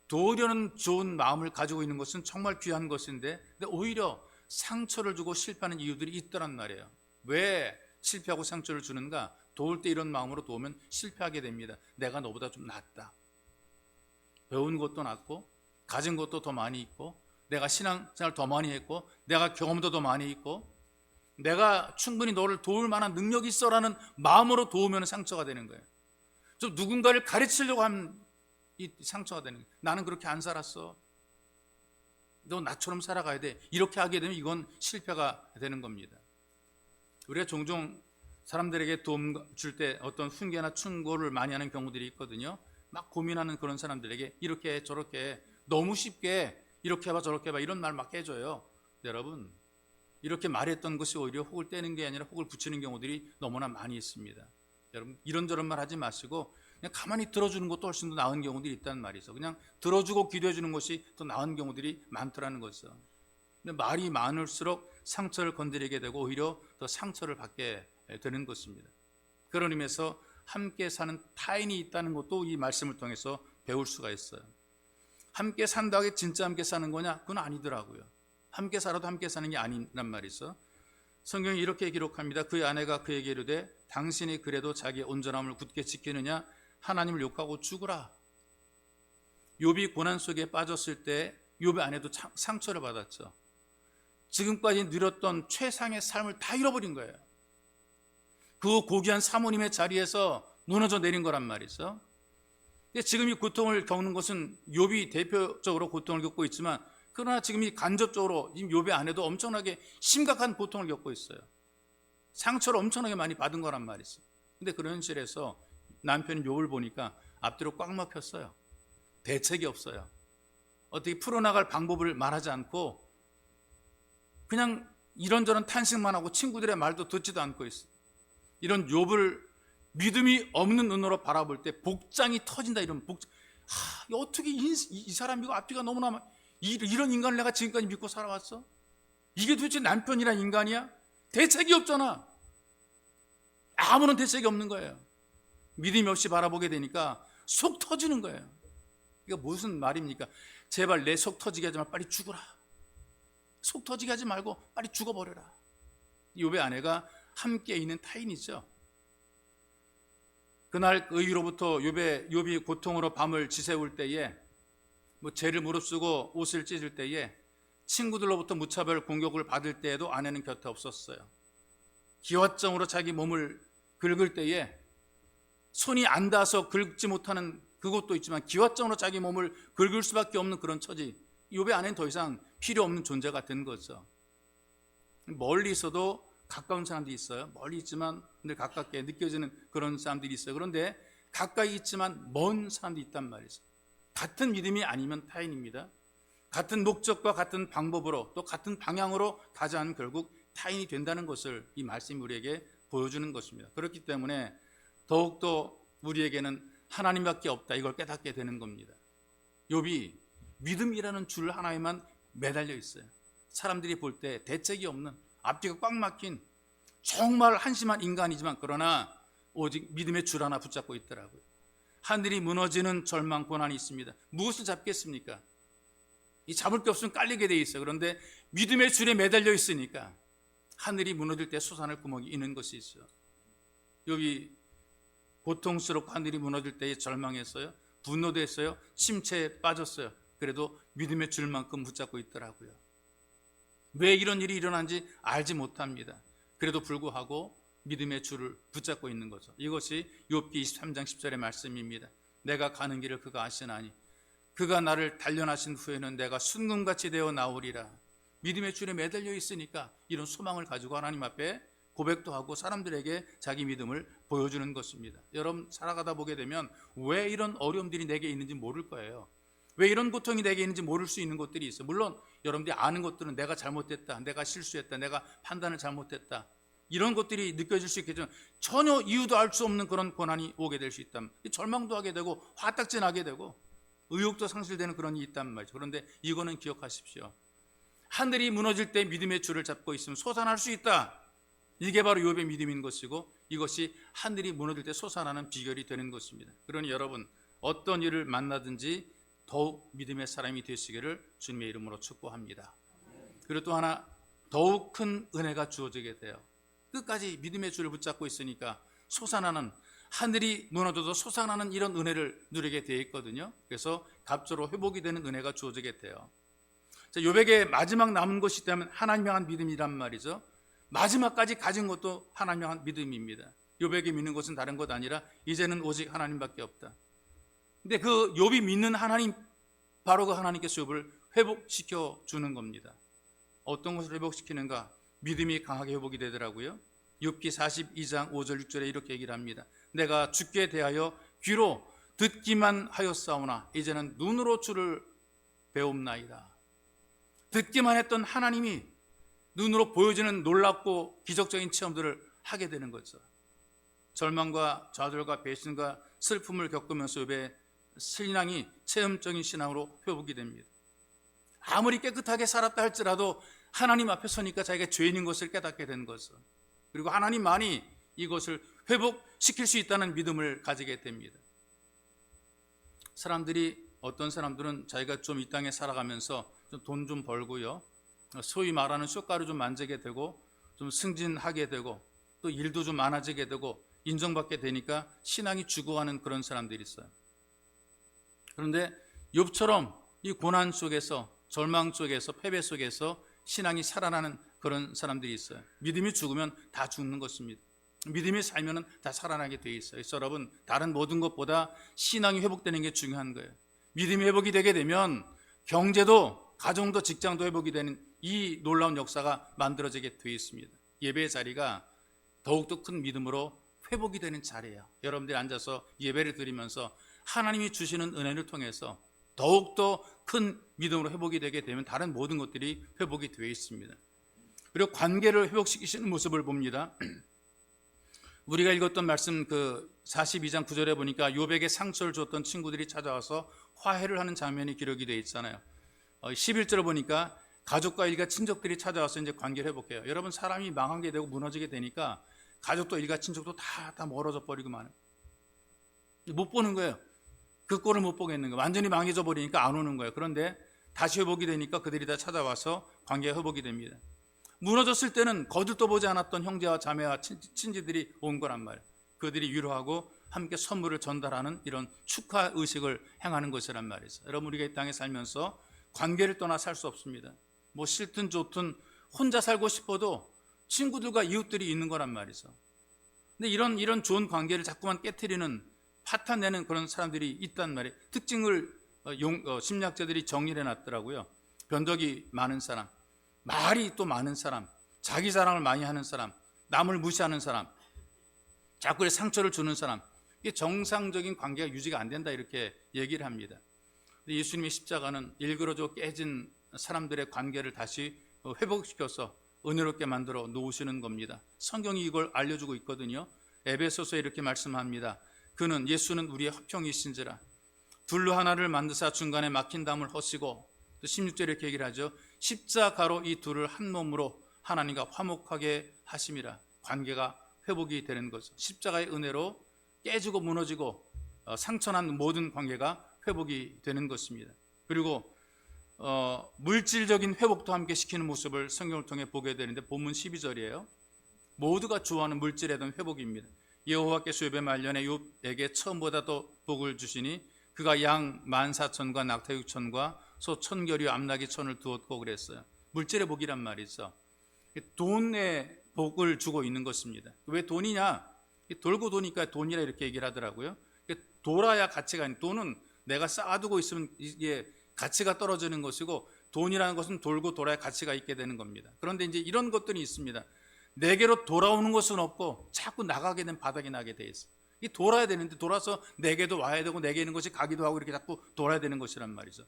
도우려는 좋은 마음을 가지고 있는 것은 정말 귀한 것인데, 근데 오히려 상처를 주고 실패하는 이유들이 있더란 말이에요. 왜 실패하고 상처를 주는가? 도울 때 이런 마음으로 도우면 실패하게 됩니다. 내가 너보다 좀 낫다, 배운 것도 낫고 가진 것도 더 많이 있고, 내가 신앙생활 더 많이 했고, 내가 경험도 더 많이 있고, 내가 충분히 너를 도울 만한 능력이 있어라는 마음으로 도우면 상처가 되는 거예요. 좀 누군가를 가르치려고 하면 이 상처가 되는 거예요. 나는 그렇게 안 살았어, 너 나처럼 살아가야 돼, 이렇게 하게 되면 이건 실패가 되는 겁니다. 우리가 종종 사람들에게 도움 줄 때 어떤 훈계나 충고를 많이 하는 경우들이 있거든요. 막 고민하는 그런 사람들에게 이렇게 해, 저렇게 해, 너무 쉽게 이렇게 해봐 저렇게 해봐 이런 말 막 해줘요. 여러분, 이렇게 말했던 것이 오히려 혹을 떼는 게 아니라 혹을 붙이는 경우들이 너무나 많이 있습니다. 여러분, 이런저런 말 하지 마시고 그냥 가만히 들어주는 것도 훨씬 더 나은 경우들이 있다는 말이죠. 그냥 들어주고 기도해 주는 것이 더 나은 경우들이 많더라는 거죠. 근데 말이 많을수록 상처를 건드리게 되고 오히려 더 상처를 받게 되는 것입니다. 그런 의미에서 함께 사는 타인이 있다는 것도 이 말씀을 통해서 배울 수가 있어요. 함께 산다고 해서 진짜 함께 사는 거냐? 그건 아니더라고요. 함께 살아도 함께 사는 게 아니란 말이죠. 성경이 이렇게 기록합니다. 그의 아내가 그에게 이르되 당신이 그래도 자기의 온전함을 굳게 지키느냐? 하나님을 욕하고 죽으라. 욥이 고난 속에 빠졌을 때 욥의 아내도 상처를 받았죠. 지금까지 누렸던 최상의 삶을 다 잃어버린 거예요. 그 고귀한 사모님의 자리에서 무너져 내린 거란 말이죠. 지금 이 고통을 겪는 것은 욥이 대표적으로 고통을 겪고 있지만, 그러나 지금 이 간접적으로 욥의 아내도 엄청나게 심각한 고통을 겪고 있어요. 상처를 엄청나게 많이 받은 거란 말이죠. 근데 그런 현실에서 남편이 욥을 보니까 앞뒤로 꽉 막혔어요. 대책이 없어요. 어떻게 풀어나갈 방법을 말하지 않고 그냥 이런저런 탄식만 하고 친구들의 말도 듣지도 않고 있어요. 이런 욥을 믿음이 없는 눈으로 바라볼 때 복장이 터진다. 이런 어떻게 이 사람 이거 앞뒤가 너무나 이런 인간을 내가 지금까지 믿고 살아왔어? 이게 도대체 남편이란 인간이야? 대책이 없잖아. 아무런 대책이 없는 거예요. 믿음이 없이 바라보게 되니까 속 터지는 거예요. 이거 무슨 말입니까? 제발 내 속 터지게 하지 말고 빨리 죽어라. 속 터지게 하지 말고 빨리 죽어버려라. 욥의 아내가 함께 있는 타인이죠. 그날 그 이후로부터 욥이 고통으로 밤을 지새울 때에, 죄를 무릅쓰고 옷을 찢을 때에, 친구들로부터 무차별 공격을 받을 때에도 아내는 곁에 없었어요. 기왓정으로 자기 몸을 긁을 때에 손이 안 닿아서 긁지 못하는 그것도 있지만 기왓정으로 자기 몸을 긁을 수밖에 없는 그런 처지. 욥의 아내는 더 이상 필요 없는 존재가 된 거죠. 멀리 있어도 가까운 사람들이 있어요. 멀리 있지만 늘 가깝게 느껴지는 그런 사람들이 있어요. 그런데 가까이 있지만 먼 사람들이 있단 말이죠. 같은 믿음이 아니면 타인입니다. 같은 목적과 같은 방법으로 또 같은 방향으로 가지 않으면 결국 타인이 된다는 것을 이 말씀이 우리에게 보여주는 것입니다. 그렇기 때문에 더욱더 우리에게는 하나님밖에 없다, 이걸 깨닫게 되는 겁니다. 욥이 믿음이라는 줄 하나에만 매달려 있어요. 사람들이 볼 때 대책이 없는, 앞뒤가 꽉 막힌 정말 한심한 인간이지만 그러나 오직 믿음의 줄 하나 붙잡고 있더라고요. 하늘이 무너지는 절망, 고난이 있습니다. 무엇을 잡겠습니까? 이 잡을 게 없으면 깔리게 돼 있어요. 그런데 믿음의 줄에 매달려 있으니까 하늘이 무너질 때 솟아날 구멍이 있는 것이 있어요. 욥이 고통스럽고 하늘이 무너질 때에 절망했어요. 분노도 했어요. 침체에 빠졌어요. 그래도 믿음의 줄만큼 붙잡고 있더라고요. 왜 이런 일이 일어난지 알지 못합니다. 그래도 불구하고 믿음의 줄을 붙잡고 있는 거죠. 이것이 욥기 23장 10절의 말씀입니다. 내가 가는 길을 그가 아시나니 그가 나를 단련하신 후에는 내가 순금같이 되어 나오리라. 믿음의 줄에 매달려 있으니까 이런 소망을 가지고 하나님 앞에 고백도 하고 사람들에게 자기 믿음을 보여주는 것입니다. 여러분 살아가다 보게 되면 왜 이런 어려움들이 내게 있는지 모를 거예요. 왜 이런 고통이 내게 있는지 모를 수 있는 것들이 있어요. 물론 여러분들이 아는 것들은 내가 잘못됐다, 내가 실수했다, 내가 판단을 잘못했다, 이런 것들이 느껴질 수 있겠지만 전혀 이유도 알 수 없는 그런 고난이 오게 될 수 있다면 절망도 하게 되고 화딱지 나게 되고 의욕도 상실되는 그런 일이 있단 말이죠. 그런데 이거는 기억하십시오. 하늘이 무너질 때 믿음의 줄을 잡고 있으면 솟아날 수 있다. 이게 바로 욥의 믿음인 것이고 이것이 하늘이 무너질 때 솟아나는 비결이 되는 것입니다. 그러니 여러분 어떤 일을 만나든지 더욱 믿음의 사람이 되시기를 주님의 이름으로 축복합니다. 그리고 또 하나 더욱 큰 은혜가 주어지게 돼요. 끝까지 믿음의 줄을 붙잡고 있으니까 솟아나는, 하늘이 무너져도 솟아나는 이런 은혜를 누리게 되어 있거든요. 그래서 갑절로 회복이 되는 은혜가 주어지게 돼요. 자, 욥에게 마지막 남은 것이 있다면 하나님 향한 믿음이란 말이죠. 마지막까지 가진 것도 하나님 향한 믿음입니다. 욥에게 믿는 것은 다른 것 아니라 이제는 오직 하나님밖에 없다. 근데 그 욥이 믿는 하나님, 바로 그 하나님께서 욥을 회복시켜 주는 겁니다. 어떤 것을 회복시키는가? 믿음이 강하게 회복이 되더라고요. 욥기 42장 5절 6절에 이렇게 얘기를 합니다. 내가 주께 대하여 귀로 듣기만 하였사오나 이제는 눈으로 주를 배움나이다. 듣기만 했던 하나님이 눈으로 보여지는 놀랍고 기적적인 체험들을 하게 되는 거죠. 절망과 좌절과 배신과 슬픔을 겪으면서 욥의 신앙이 체험적인 신앙으로 회복이 됩니다. 아무리 깨끗하게 살았다 할지라도 하나님 앞에 서니까 자기가 죄인인 것을 깨닫게 된 것을, 그리고 하나님만이 이것을 회복시킬 수 있다는 믿음을 가지게 됩니다. 어떤 사람들은 자기가 좀 이 땅에 살아가면서 돈 좀 벌고요, 소위 말하는 숏가루 좀 만지게 되고 좀 승진하게 되고 또 일도 좀 많아지게 되고 인정받게 되니까 신앙이 죽어가는 그런 사람들이 있어요. 그런데 욥처럼 이 고난 속에서, 절망 속에서, 패배 속에서 신앙이 살아나는 그런 사람들이 있어요. 믿음이 죽으면 다 죽는 것입니다. 믿음이 살면 다 살아나게 돼 있어요. 그래서 여러분 다른 모든 것보다 신앙이 회복되는 게 중요한 거예요. 믿음이 회복이 되게 되면 경제도, 가정도, 직장도 회복이 되는 이 놀라운 역사가 만들어지게 돼 있습니다. 예배의 자리가 더욱더 큰 믿음으로 회복이 되는 자리예요. 여러분들이 앉아서 예배를 드리면서 하나님이 주시는 은혜를 통해서 더욱더 큰 믿음으로 회복이 되게 되면 다른 모든 것들이 회복이 되어 있습니다. 그리고 관계를 회복시키시는 모습을 봅니다. 우리가 읽었던 말씀 그 42장 9절에 보니까 욥에게 상처를 줬던 친구들이 찾아와서 화해를 하는 장면이 기록이 되어 있잖아요. 11절을 보니까 가족과 일가 친족들이 찾아와서 이제 관계를 회복해요. 여러분 사람이 망하게 되고 무너지게 되니까 가족도 일가 친족도 다 멀어져 버리고 마는, 못 보는 거예요. 그 꼴을 못 보겠는 거예요. 완전히 망해져 버리니까 안 오는 거예요. 그런데 다시 회복이 되니까 그들이 다 찾아와서 관계가 회복이 됩니다. 무너졌을 때는 거들떠 보지 않았던 형제와 자매와 친지들이 온 거란 말이에요. 그들이 위로하고 함께 선물을 전달하는 이런 축하 의식을 행하는 것이란 말이죠. 여러분 우리가 이 땅에 살면서 관계를 떠나 살 수 없습니다. 뭐 싫든 좋든 혼자 살고 싶어도 친구들과 이웃들이 있는 거란 말이죠. 근데 이런 좋은 관계를 자꾸만 깨트리는, 파탄내는 그런 사람들이 있단 말이에요. 특징을 심리학자들이 정리를 해놨더라고요. 변덕이 많은 사람, 말이 또 많은 사람, 자기 자랑을 많이 하는 사람, 남을 무시하는 사람, 자꾸 상처를 주는 사람, 이게 정상적인 관계가 유지가 안 된다, 이렇게 얘기를 합니다. 예수님의 십자가는 일그러져 깨진 사람들의 관계를 다시 회복시켜서 은혜롭게 만들어 놓으시는 겁니다. 성경이 이걸 알려주고 있거든요. 에베소서에 이렇게 말씀합니다. 예수는 우리의 화평이신지라 둘로 하나를 만드사 중간에 막힌 담을 허시고, 또 16절에 이렇게 얘기를 하죠. 십자가로 이 둘을 한 몸으로 하나님과 화목하게 하심이라. 관계가 회복이 되는 거죠. 십자가의 은혜로 깨지고 무너지고 상처난 모든 관계가 회복이 되는 것입니다. 그리고 물질적인 회복도 함께 시키는 모습을 성경을 통해 보게 되는데, 본문 12절이에요. 모두가 좋아하는 물질에 대한 회복입니다. 여호와께서 욥의 말년에 욥에게 처음보다 더 복을 주시니 그가 양 14,000과 낙타 6,000과 소 1,000결이 암나귀 1,000을 두었고 그랬어요. 물질의 복이란 말이죠. 돈의 복을 주고 있는 것입니다. 왜 돈이냐? 돌고 도니까 돈이라 이렇게 얘기를 하더라고요. 돌아야 가치가 있는, 돈은 내가 쌓아두고 있으면 이게 가치가 떨어지는 것이고, 돈이라는 것은 돌고 돌아야 가치가 있게 되는 겁니다. 그런데 이제 이런 것들이 있습니다. 내게로 돌아오는 것은 없고 자꾸 나가게 된 바닥이 나게 돼 있어. 이 돌아야 되는데 돌아서 내게도 와야 되고 내게 있는 것이 가기도 하고 이렇게 자꾸 돌아야 되는 것이란 말이죠.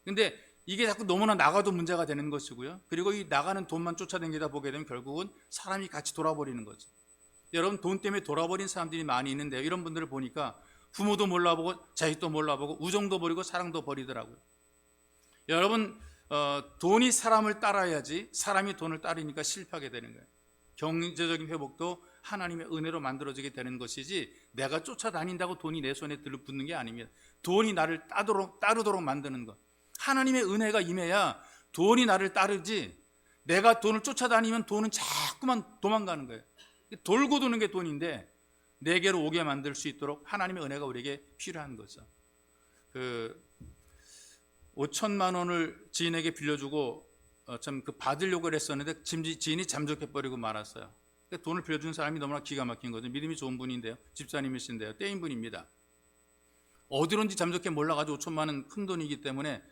근데 이게 자꾸 너무나 나가도 문제가 되는 것이고요. 그리고 이 나가는 돈만 쫓아다니다 보게 되면 결국은 사람이 같이 돌아버리는 거죠. 여러분, 돈 때문에 돌아버린 사람들이 많이 있는데요. 이런 분들을 보니까 부모도 몰라보고 자식도 몰라보고 우정도 버리고 사랑도 버리더라고요. 여러분, 돈이 사람을 따라야지 사람이 돈을 따르니까 실패하게 되는 거예요. 경제적인 회복도 하나님의 은혜로 만들어지게 되는 것이지, 내가 쫓아다닌다고 돈이 내 손에 들붙는 게 아닙니다. 돈이 나를 따르도록 만드는 것, 하나님의 은혜가 임해야 돈이 나를 따르지, 내가 돈을 쫓아다니면 돈은 자꾸만 도망가는 거예요. 돌고 도는 게 돈인데 내게로 오게 만들 수 있도록 하나님의 은혜가 우리에게 필요한 거죠. 5천만 원을 지인에게 빌려주고 받으려고 했었는데 지인이 잠적해버리고 말았어요. 돈을 빌려준 사람이 너무나 기가 막힌 거죠. 믿음이 좋은 분인데요, 집사님이신데요, 떼인 분입니다. 어디론지 잠적해 몰라가지고 5천만 원 큰 돈이기 때문에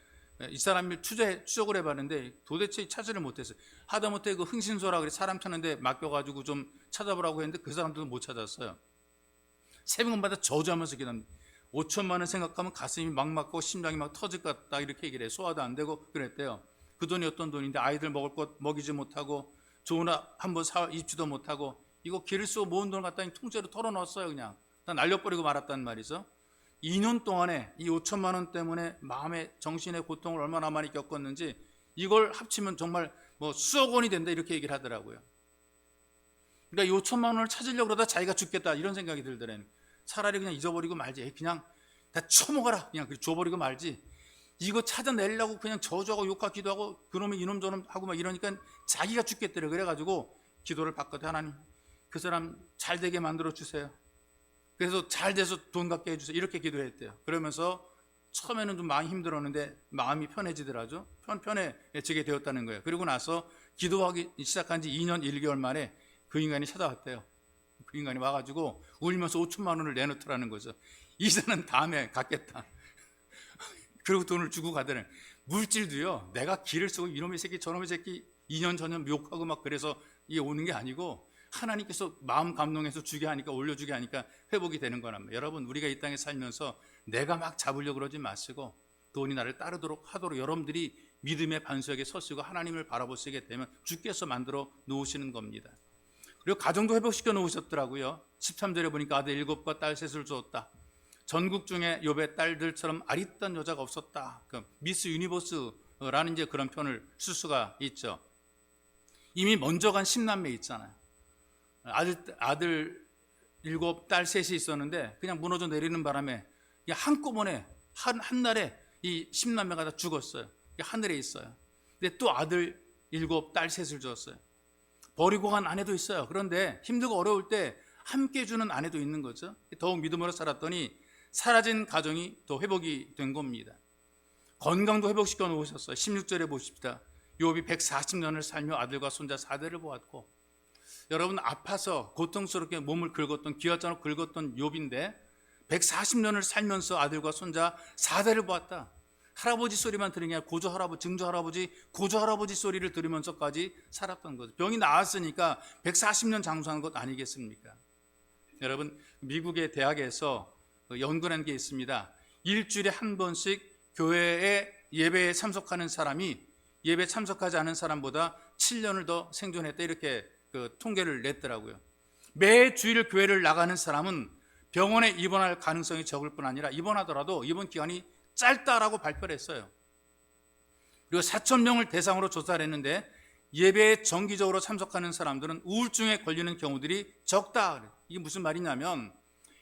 이 사람을 추적을 해봤는데 도대체 찾지를 못했어요. 하다못해 그 흥신소라 그래 사람 찾는데 맡겨가지고 좀 찾아보라고 했는데 그 사람들도 못 찾았어요. 새벽마다 저주하면서 기도합니다. 5천만 원 생각하면 가슴이 막 막고 심장이 막 터질 것 같다, 이렇게 얘기를 해요. 소화도 안 되고 그랬대요. 그 돈이 어떤 돈인데 아이들 먹을 것 먹이지 못하고 좋은 옷 한번 입지도 못하고, 이거 길을 쓰고 모은 돈을 갖다 통째로 털어넣었어요. 그냥 다 날려버리고 말았단 말이죠. 2년 동안에 이 5천만 원 때문에 마음의 정신의 고통을 얼마나 많이 겪었는지, 이걸 합치면 정말 수억 원이 된다, 이렇게 얘기를 하더라고요. 그러니까 이 5천만 원을 찾으려고 그러다 자기가 죽겠다, 이런 생각이 들더래요. 차라리 그냥 잊어버리고 말지, 그냥 다 쳐먹어라, 그냥 줘버리고 말지, 이거 찾아내려고 그냥 저주하고 욕하기도 하고 그놈의 이놈 저놈 하고 막 이러니까 자기가 죽겠더래. 그래가지고 기도를 바꿨대. 하나님, 그 사람 잘 되게 만들어 주세요. 그래서 잘 돼서 돈 갖게 해주세요, 이렇게 기도했대요. 그러면서 처음에는 좀 많이 힘들었는데 마음이 편해지더라죠. 편해지게 되었다는 거예요. 그리고 나서 기도하기 시작한 지 2년 1개월 만에 그 인간이 찾아왔대요. 그 인간이 와가지고 울면서 5천만 원을 내놓더라는 거죠. 이사는 다음에 갖겠다. 그리고 돈을 주고 가더니, 물질도요, 내가 기를 쓰고 이놈의 새끼 저놈의 새끼 2년 전년 욕하고 막 그래서 이게 오는 게 아니고, 하나님께서 마음 감동해서 주게 하니까, 올려주게 하니까 회복이 되는 거랍니다. 여러분, 우리가 이 땅에 살면서 내가 막 잡으려고 그러지 마시고 돈이 나를 따르도록 하도록 여러분들이 믿음의 반석에 서시고 하나님을 바라보시게 되면 주께서 만들어 놓으시는 겁니다. 그리고 가정도 회복시켜 놓으셨더라고요. 13절에 보니까 아들 7과 딸 3을 주었다. 전국 중에 욥의 딸들처럼 아릿한 여자가 없었다. 미스 유니버스라는 이제 그런 표현을 쓸 수가 있죠. 이미 먼저 간 10남매 있잖아요. 아들 7, 딸 3이 있었는데 그냥 무너져 내리는 바람에 한꺼번에 한날에 이 10남매가 다 죽었어요. 하늘에 있어요. 근데 또 아들 7, 딸 3을 주었어요. 버리고 간 아내도 있어요. 그런데 힘들고 어려울 때 함께 해주는 아내도 있는 거죠. 더욱 믿음으로 살았더니 사라진 가정이 더 회복이 된 겁니다. 건강도 회복시켜 놓으셨어요. 16절에 보십시다. 욥이 140년을 살며 아들과 손자 4대를 보았고, 여러분, 아파서 고통스럽게 몸을 긁었던, 기와장으로 긁었던 욥인데 140년을 살면서 아들과 손자 4대를 보았다. 할아버지 소리만 들으니 고조 할아버지, 증조 할아버지, 고조 할아버지 소리를 들으면서까지 살았던 거죠. 병이 나았으니까 140년 장수한 것 아니겠습니까? 여러분, 미국의 대학에서 연구한 게 있습니다. 일주일에 한 번씩 교회에 예배에 참석하는 사람이 예배에 참석하지 않은 사람보다 7년을 더 생존했다, 이렇게 통계를 냈더라고요. 매 주일 교회를 나가는 사람은 병원에 입원할 가능성이 적을 뿐 아니라 입원하더라도 입원 기간이 짧다라고 발표를 했어요. 그리고 4,000명을 대상으로 조사를 했는데 예배에 정기적으로 참석하는 사람들은 우울증에 걸리는 경우들이 적다. 이게 무슨 말이냐면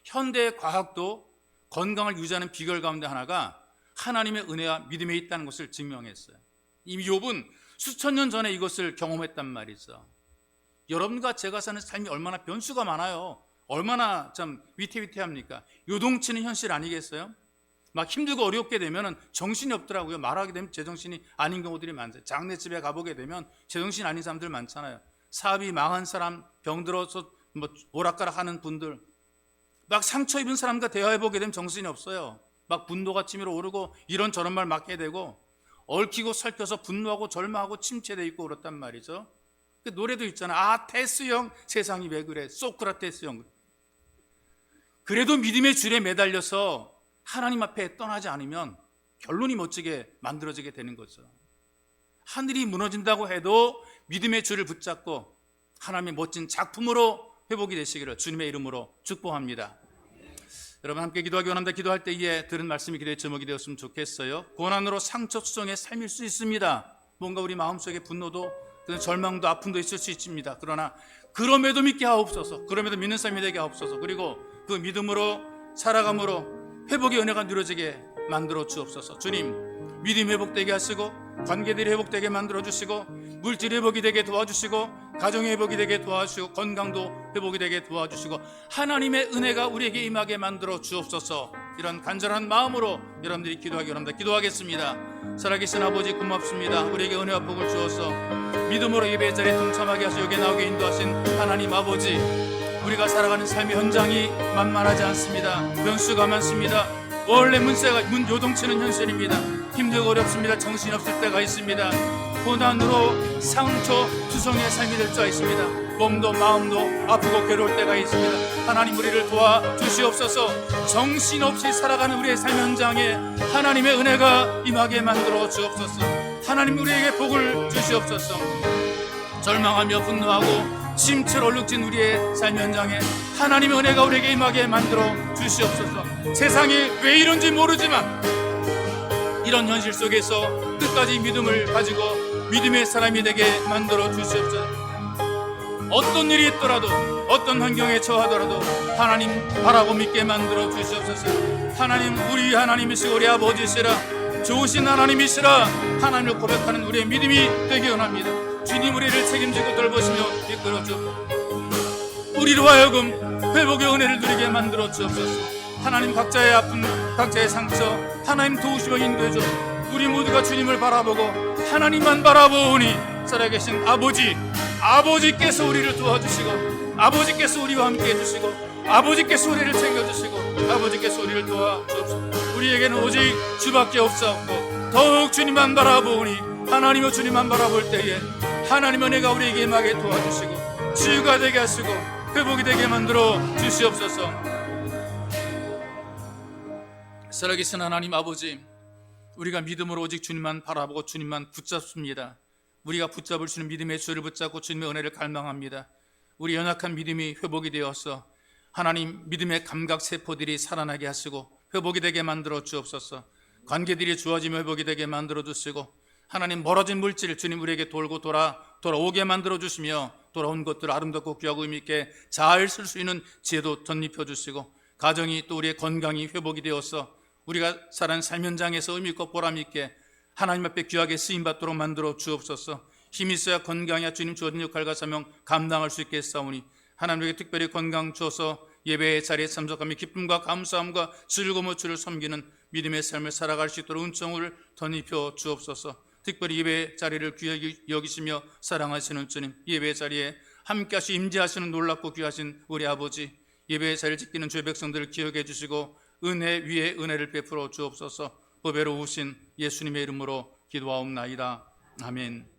현대 과학도 건강을 유지하는 비결 가운데 하나가 하나님의 은혜와 믿음에 있다는 것을 증명했어요. 이 욥은 수천 년 전에 이것을 경험했단 말이죠. 여러분과 제가 사는 삶이 얼마나 변수가 많아요. 얼마나 참 위태위태합니까? 요동치는 현실 아니겠어요? 막 힘들고 어렵게 되면 정신이 없더라고요. 말하게 되면 제정신이 아닌 경우들이 많아요. 장례집에 가보게 되면 제정신 아닌 사람들 많잖아요. 사업이 망한 사람, 병들어서 오락가락 하는 분들, 막 상처 입은 사람과 대화해보게 되면 정신이 없어요. 막 분노가 치밀어 오르고 이런저런 말 막 해야 되고 얽히고 설켜서 분노하고 절망하고 침체되어 있고 그렇단 말이죠. 그 노래도 있잖아. 테스 형, 세상이 왜 그래? 소크라테스 형. 그래도 믿음의 줄에 매달려서 하나님 앞에 떠나지 않으면 결론이 멋지게 만들어지게 되는 거죠. 하늘이 무너진다고 해도 믿음의 줄을 붙잡고 하나님의 멋진 작품으로 회복이 되시기를 주님의 이름으로 축복합니다. 여러분, 함께 기도하기 원합니다. 기도할 때에 들은 말씀이 기도의 제목이 되었으면 좋겠어요. 고난으로 상처 수정의 삶일 수 있습니다. 뭔가 우리 마음속에 분노도 절망도 아픔도 있을 수 있습니다. 그러나 그럼에도 믿게 하옵소서. 그럼에도 믿는 삶이 되게 하옵소서. 그리고 그 믿음으로 살아감으로 회복의 은혜가 누려지게 만들어 주옵소서. 주님, 믿음 회복되게 하시고 관계들이 회복되게 만들어 주시고 물질 회복이 되게 도와주시고 가정의 회복이 되게 도와주시고 건강도 회복이 되게 도와주시고 하나님의 은혜가 우리에게 임하게 만들어 주옵소서. 이런 간절한 마음으로 여러분들이 기도하기 원합니다. 기도하겠습니다. 살아계신 아버지, 고맙습니다. 우리에게 은혜와 복을 주어서 믿음으로 예배 자리에 동참하게 하시고 여기에 나오게 인도하신 하나님 아버지, 우리가 살아가는 삶의 현장이 만만하지 않습니다. 변수가 많습니다. 원래 문 요동치는 현실입니다. 힘들고 어렵습니다. 정신없을 때가 있습니다. 고난으로 상처 투성의 삶이 될 때가 있습니다. 몸도 마음도 아프고 괴로울 때가 있습니다. 하나님, 우리를 도와주시옵소서. 정신없이 살아가는 우리의 삶 현장에 하나님의 은혜가 임하게 만들어 주옵소서. 하나님, 우리에게 복을 주시옵소서. 절망하며 분노하고 침체로 얼룩진 우리의 삶 현장에 하나님의 은혜가 우리에게 임하게 만들어 주시옵소서. 세상이 왜 이런지 모르지만 이런 현실 속에서 끝까지 믿음을 가지고 믿음의 사람이 되게 만들어 주시옵소서. 어떤 일이 있더라도 어떤 환경에 처하더라도 하나님 바라고 믿게 만들어 주시옵소서. 하나님, 우리 하나님이시고 우리 아버지시라, 좋으신 하나님이시라 하나님을 고백하는 우리의 믿음이 되기 원합니다. 주님, 우리를 책임지고 돌보시며 이끌어 주옵소서. 우리로 하여금 회복의 은혜를 누리게 만들어 주옵소서. 하나님, 각자의 아픔, 각자의 상처 하나님 도우시며 인도해 줘. 우리 모두가 주님을 바라보고 하나님만 바라보니 살아계신 아버지께서 우리를 도와주시고 아버지께서 우리와 함께 해주시고 아버지께서 우리를 챙겨주시고 아버지께서 우리를 도와주옵소서. 우리에게는 오직 주밖에 없사옵고 더욱 주님만 바라보니 하나님의 주님만 바라볼 때에 하나님의 은혜가 우리에게 임하게 도와주시고 치유가 되게 하시고 회복이 되게 만들어 주시옵소서. 살아계신 하나님 아버지, 우리가 믿음으로 오직 주님만 바라보고 주님만 붙잡습니다. 우리가 붙잡을 수 있는 믿음의 줄을 붙잡고 주님의 은혜를 갈망합니다. 우리 연약한 믿음이 회복이 되어서 하나님, 믿음의 감각세포들이 살아나게 하시고 회복이 되게 만들어 주옵소서. 관계들이 좋아지며 회복이 되게 만들어 주시고 하나님, 멀어진 물질 주님 우리에게 돌아오게 만들어 주시며 돌아온 것들 아름답고 귀하고 의미있게 잘 쓸 수 있는 지혜도 덧입혀 주시고 가정이 또 우리의 건강이 회복이 되어서 우리가 살아가는 삶 현장에서 의미있고 보람있게 하나님 앞에 귀하게 쓰임받도록 만들어 주옵소서. 힘이 있어야 건강이야 주님 주어진 역할과 사명 감당할 수 있게 했사오니 하나님에게 특별히 건강 주어서 예배의 자리에 참석하며 기쁨과 감사함과 즐거움을 주를 섬기는 믿음의 삶을 살아갈 수 있도록 은총을 덧입혀 주옵소서. 특별히 예배의 자리를 귀하게 여기시며 사랑하시는 주님, 예배의 자리에 함께하시 임재하시는 놀랍고 귀하신 우리 아버지, 예배의 자리를 지키는 주의 백성들을 기억해 주시고 은혜 위에 은혜를 베풀어 주옵소서. 보배로우신 예수님의 이름으로 기도하옵나이다. 아멘.